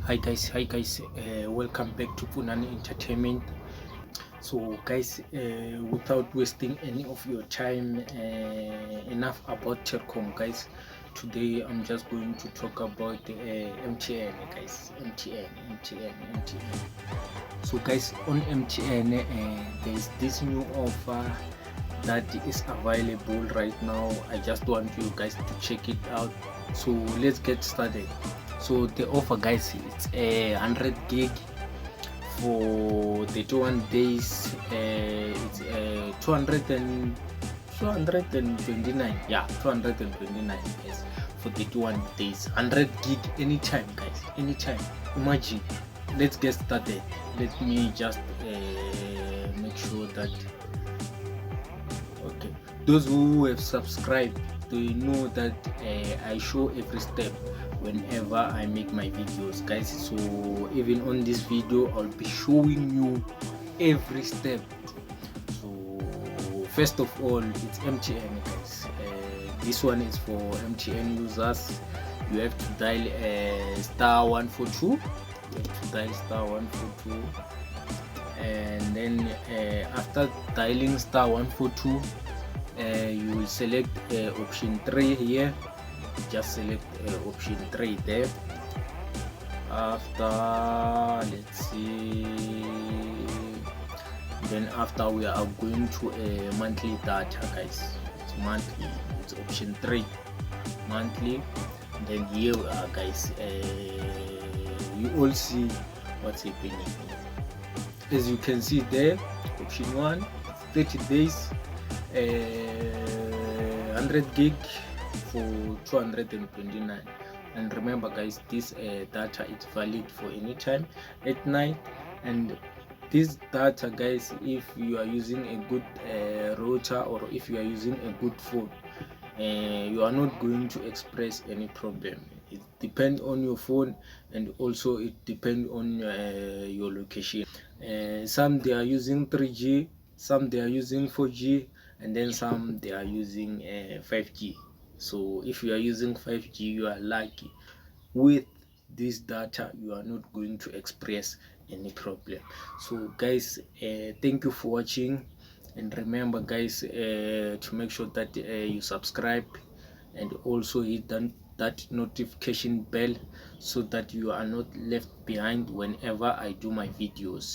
Hi guys, welcome back to Pfunani Entertainment. So guys, without wasting any of your time, enough about Telkom guys. Today I'm just going to talk about MTN guys. MTN. So guys, on MTN there's this new offer that is available right now. I just want you guys to check it out. So let's get started. So the offer guys, it's a 100 gig for 31 days. It's 229, yeah, 229 guys for 31 days, 100 gig anytime guys, anytime. Imagine. Let's get started. Let me just make sure that okay, those who have subscribed, they know that I show every step whenever I make my videos guys. So even on this video I'll be showing you every step. So first of all, it's MTN guys. This one is for MTN users. You have to dial star 142. You have to dial star 142, and then after dialing star 142, you will select option 3 here. Just select option 3 there. After, let's see, then after we are going to a monthly data guys. It's monthly, it's option 3, monthly. Then here we are guys. You all see what's happening. As you can see there, option 1, 30 days, 100 gig for 229. And remember guys, this data is valid for any time at night. And this data guys, if you are using a good router, or if you are using a good phone, you are not going to express any problem. It depends on your phone, and also it depends on your location. Some they are using 3G, some they are using 4G, and then some they are using 5G. So if you are using 5G, you are lucky. With this data, you are not going to express any problem. So guys, thank you for watching, and remember guys, to make sure that you subscribe, and also hit that notification bell, so that you are not left behind whenever I do my videos.